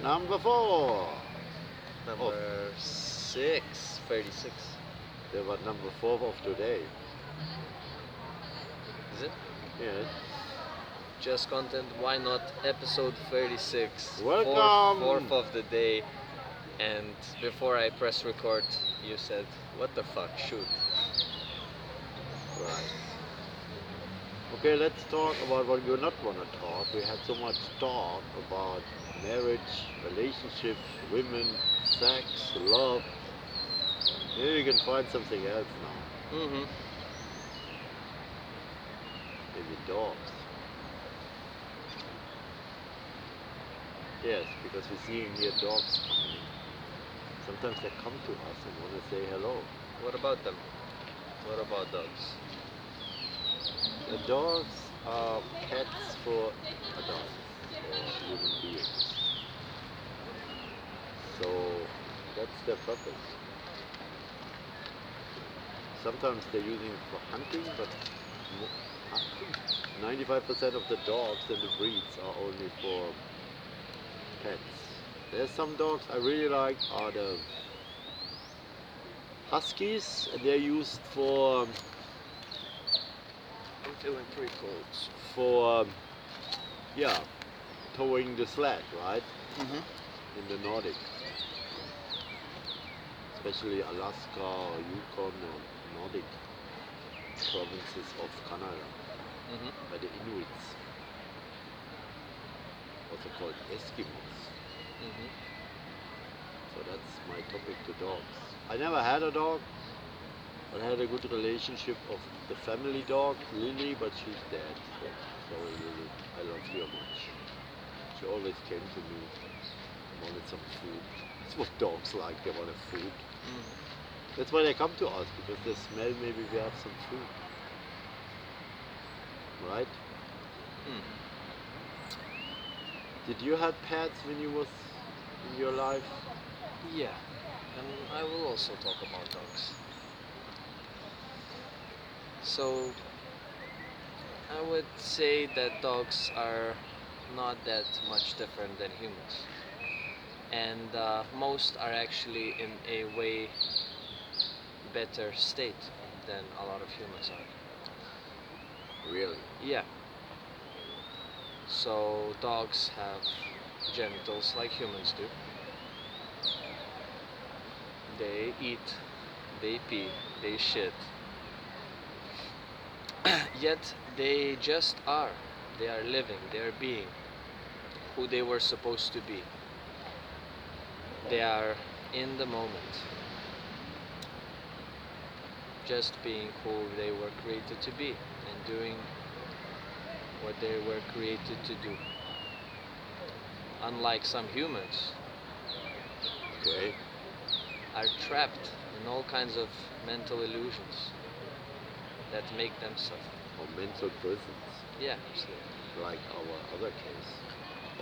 Number 4. Oh, Number 6, 36. there was number 4 of today. Is it? Yes. Just content, why not episode 36? Welcome. Fourth of the day. And before I press record, you said, what the fuck, shoot. Right. Okay, let's talk about what you not want to talk. We had so much talk about marriage, relationships, women, sex, love. Maybe we can find something else now. Mm-hmm. Maybe dogs. Yes, because we're seeing here dogs coming. Sometimes they come to us and want to say hello. What about them? What about dogs? The dogs are pets for adults, for human beings. So that's their purpose. Sometimes they're using it for hunting, but 95% of the dogs and the breeds are only for pets. There's some dogs I really like are the huskies, and they're used for I'm feeling pretty cold. for yeah, towing the sled, right? Mm-hmm. In the Nordic, especially Alaska or Yukon or Nordic provinces of Canada, Mm-hmm. by the Inuits, also called Eskimos. Mm-hmm. So that's my topic to dogs. I never had a dog, but I had a good relationship of the family dog, Lily, but she's dead. So sorry, Lily, I love you much. She always came to me, wanted some food. That's what dogs like, they wanted food. Mm-hmm. That's why they come to us, because they smell maybe we have some food. Right? Mm. Did you have pets when you was in your life? Yeah, and I will also talk about dogs. So, I would say that dogs are not that much different than humans. And most are actually in a way better state than a lot of humans are. Really? Yeah. So, dogs have genitals like humans do. They eat, they pee, they shit. Yet they just are. They are living, they are being who they were supposed to be. They are in the moment, just being who they were created to be and doing what they were created to do. Unlike some humans, Okay. are trapped in all kinds of mental illusions that make them suffer. Or mental prisons, Yeah, absolutely. like our other case.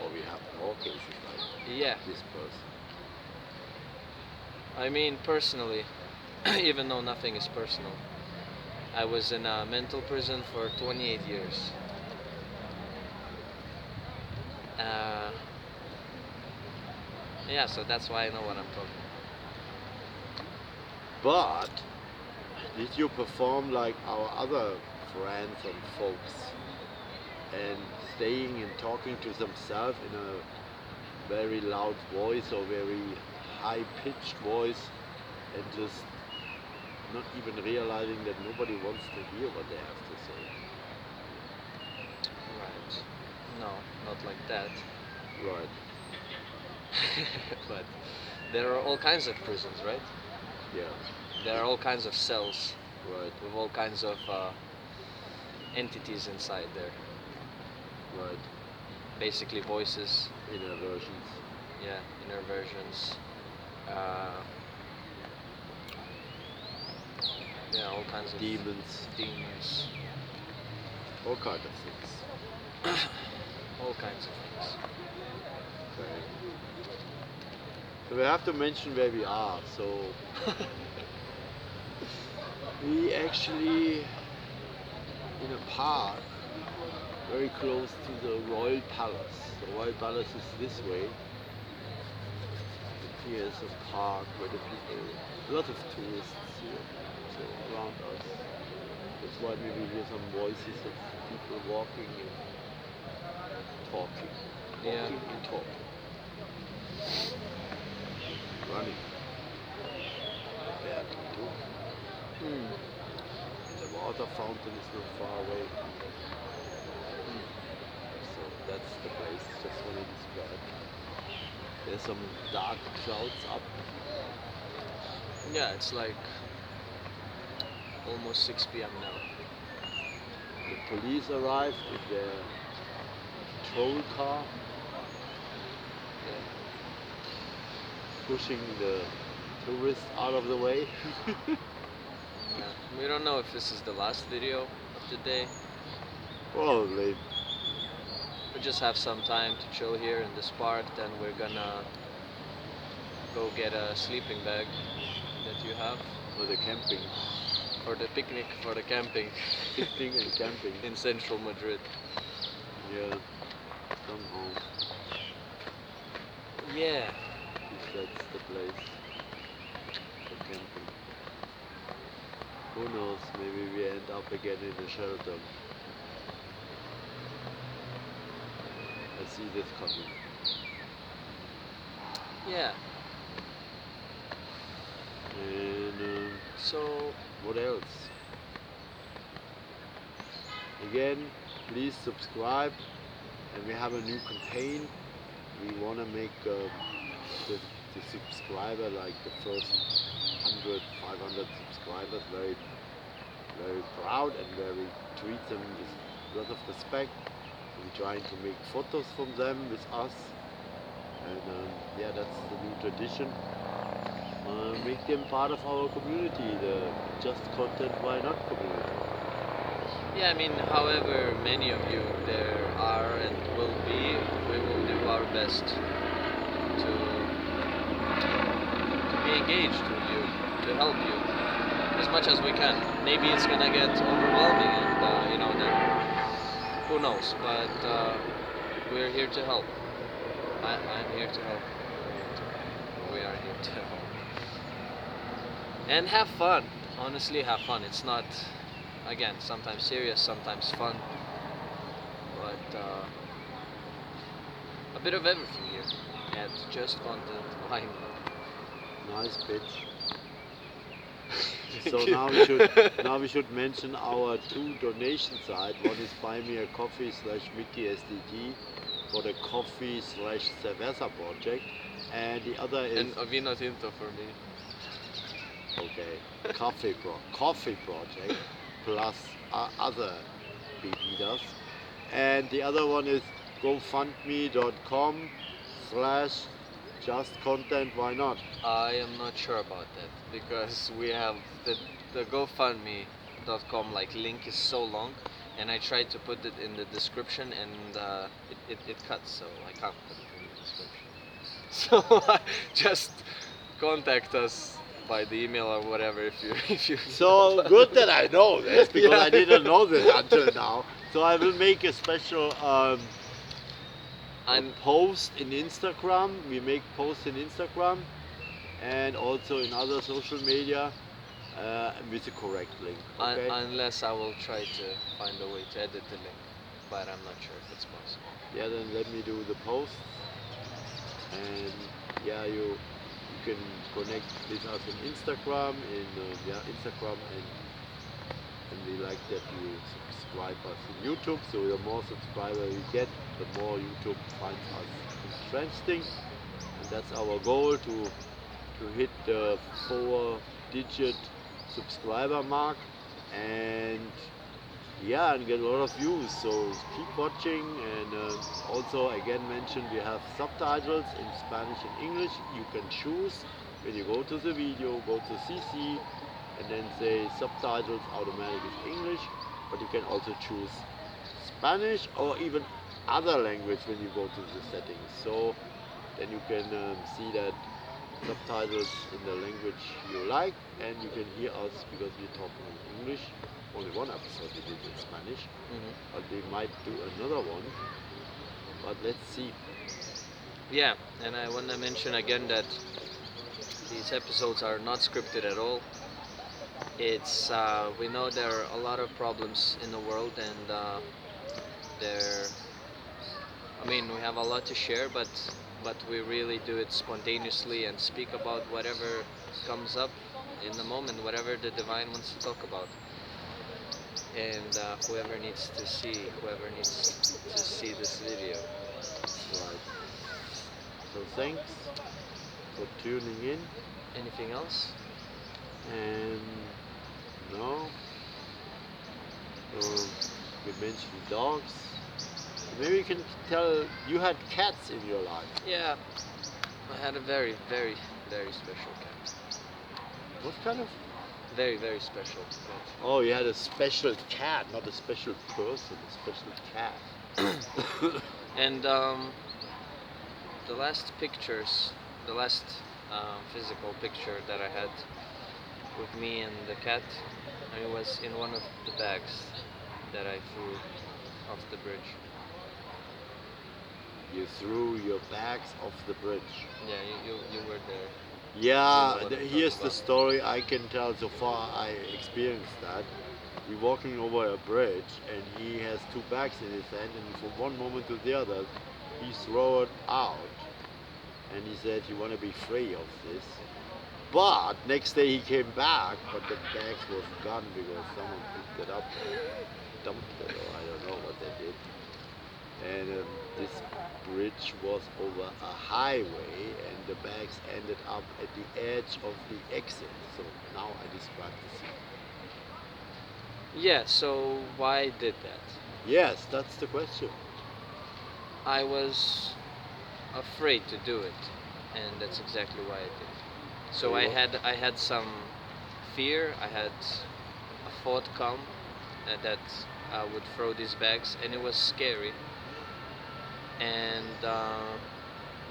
Or we have more cases like Yeah, this person. I mean, personally, even though nothing is personal, I was in a mental prison for 28 years. Uh, yeah, so that's why I know what I'm talking But did you perform like our other friends and folks and staying and talking to themselves in a very loud voice or very high pitched voice and just not even realizing that nobody wants to hear what they have to say? about. Right. No, not like that. Right. But there are all kinds of prisons, right? Yeah. There are all kinds of cells Right. with all kinds of entities inside there. Right. Basically, voices, Inner versions. yeah, inner versions, uh, yeah, all kinds of Demons. demons, All kind of things. all kinds of things. Okay. So we have to mention where we are. So we actually in a park very close to the Royal Palace. The Royal Palace is this way, Here's a park where the people, a lot of tourists here, so around us. That's why maybe hear some voices of people walking and talking, Yeah. walking and talking, running. There too. Mm. The water fountain is not far away, so that's the place. Just want to describe. There's some dark clouds up. Yeah, it's like almost 6 p.m. now. The police arrived in their patrol car, Yeah. pushing the tourists out of the way. Yeah. We don't know if this is the last video of the day. Probably. We just have some time to chill here in this park. Then we're gonna go get a sleeping bag that you have For the camping. for the picnic, for the camping Picnic and camping. in central Madrid. Yeah. Somehow. Yeah. That's the place for camping. Who knows, maybe we end up again in a shelter. I see this coming. Yeah. And So what else? Again, please subscribe. And we have a new campaign. We want to make the subscriber, like the first 100, 500 subscribers, very, very proud, and very treat them with a lot of respect. We're trying to make photos from them with us, and yeah, that's the new tradition. Make them part of our community, the Just Content Why Not community. yeah, I mean, however many of you there are and will be, we will do our best to be engaged with you, to help you as much as we can. Maybe it's gonna get overwhelming, and then who knows? But we're here to help. I'm here to help. We are here to help. And have fun. Honestly, have fun. It's not, again, sometimes serious, sometimes fun, but a bit of everything here at Just Content. Why not? Nice pitch. So now we should mention our two donation sites. One is Buy Me a Coffee / Mickey SDT for the coffee / cerveza project, and the other is And a vino tinto for me. okay, coffee project plus other bebidas, and the other one is gofundme.com / just content why not. I am not sure about that because we have the GoFundMe.com link is so long, and I tried to put it in the description, and it cuts, so I can't put it in the description. So just contact us by the email or whatever if you. So good that I know this, because Yeah. I didn't know this until now. So I will make a special And post in Instagram. We make posts in Instagram and also in other social media with the correct link. Okay. unless I will try to find a way to edit the link, but I'm not sure if it's possible. Yeah, then let me do the post, and yeah, you can connect with us in Instagram, Instagram, and we like that you subscribe us in YouTube. So the more subscribers we get, the more YouTube finds us interesting, and that's our goal to hit the 4-digit subscriber mark, and yeah, and get a lot of views. So keep watching, and also again mention we have subtitles in Spanish and English. You can choose when you go to the video, go to CC, and then say subtitles automatic is English, but you can also choose Spanish or even other language when you go to the settings. So then you can see that subtitles in the language you like, and you can hear us because we're talking in English. Only one episode we did in Spanish, but we might do another one, but let's see. Yeah, and I want to mention again that These episodes are not scripted at all. It's we know there are a lot of problems in the world, and there. I mean, we have a lot to share, but we really do it spontaneously and speak about whatever comes up in the moment, whatever the divine wants to talk about. And whoever needs to see this video. Right. So thanks for tuning in. Anything else? And no, um, you mentioned dogs. Maybe you can tell you had cats in your life. Yeah, I had a very, very, very special cat. What kind of? Very, very special cat. Oh, you had a special cat, not a special person, a special cat. And the last pictures, the last physical picture that I had with me and the cat, it was in one of the bags that I threw off the bridge. You threw your bags off the bridge. Yeah, you were there. Yeah, You know what I'm here's talking the about. story I can tell so far. I experienced that. We're walking over a bridge and he has two bags in his hand, and from one moment to the other, he threw it out. And he said, "You want to be free of this." But next day he came back, but the bags was gone because someone picked it up, dumped it, or I don't know what they did. And this bridge was over a highway, and the bags ended up at the edge of the exit. So now I describe the scene. Yeah, so why did that? Yes, that's the question. I was afraid to do it, and that's exactly why I did. So You what? I had some fear. I had a thought come that I would throw these bags, and it was scary. And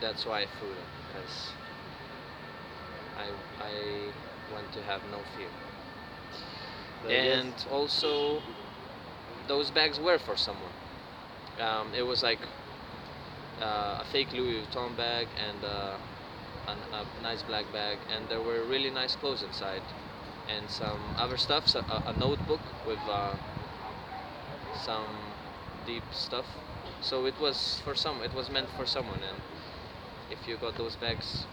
that's why I threw them, because I want to have no fear. I guess. And also, those bags were for someone. It was like a fake Louis Vuitton bag and a nice black bag, and there were really nice clothes inside, and some other stuff, so a notebook with some deep stuff. So it was for some. It was meant for someone, and if you got those bags,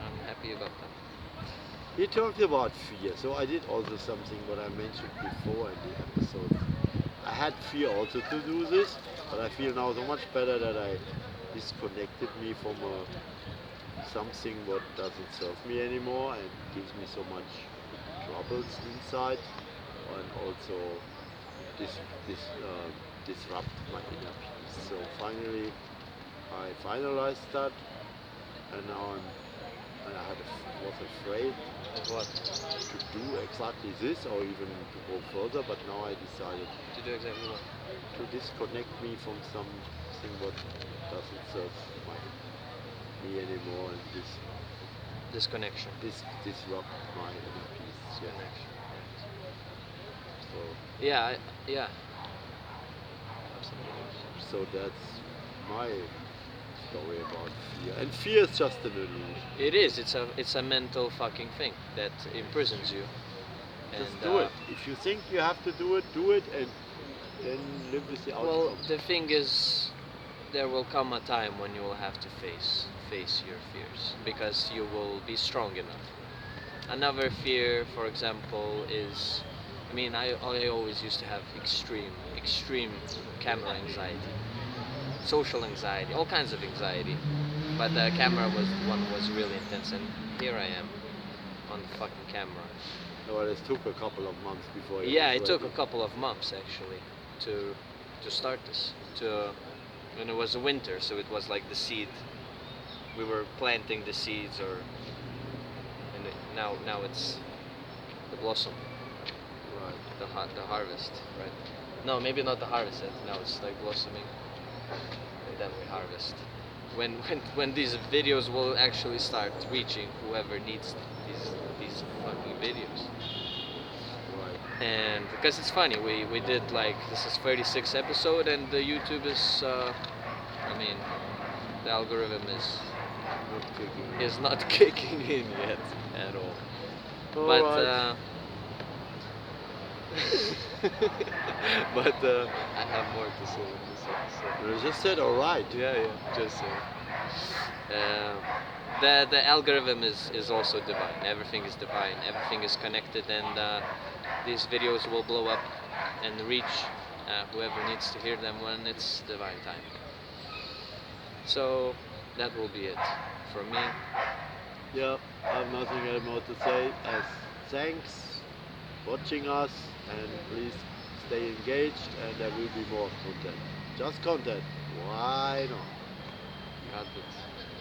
I'm happy you got them. You talked about fear, so I did also something what I mentioned before in the episode. I had fear also to do this, but I feel now so much better that I disconnected me from something what doesn't serve me anymore and gives me so much troubles inside, and also dis, dis, disrupt my inner peace. So finally, I finalized that, and now and was afraid Of what? to do exactly this or even to go further, but now I decided To do exactly what? to disconnect me from something what doesn't serve me anymore, and Disconnection. disrupt my inner peace. Yeah. Disconnection. So Yeah, yeah. so that's my story about fear. And fear is just an illusion. It is. It's a mental fucking thing that imprisons you. Just And do it. If you think you have to do it, and then live with the well, outcome. the thing is, there will come a time when you will have to face your fears because you will be strong enough. Another fear, for example, is, I mean, I always used to have extreme camera anxiety, social anxiety, all kinds of anxiety. But the camera was really intense, and here I am on the fucking camera. Well, it took a couple of months before. Yeah, was it took a ready. couple of months actually to start this. When it was winter, so it was like the seed. We were planting the seeds, and now it's the blossom, Right. the harvest, right? No, maybe not the harvest yet. Now it's like blossoming, and then we harvest. When these videos will actually start reaching whoever needs these fucking videos. Right. And because it's funny, we did like, this is 36 episode, and the YouTube is I mean, the algorithm is Not kicking. is not kicking in yet at all. But Alright. but I have more to say in this episode. I just said alright. Yeah, just saying. Um, the algorithm is also divine. Everything is divine. Everything is connected, and these videos will blow up and reach whoever needs to hear them when it's divine time. So that will be it from me. Yeah, I have nothing else more to say as thanks watching us, and please stay engaged, and there will be more content. Just content. Why not? God bless.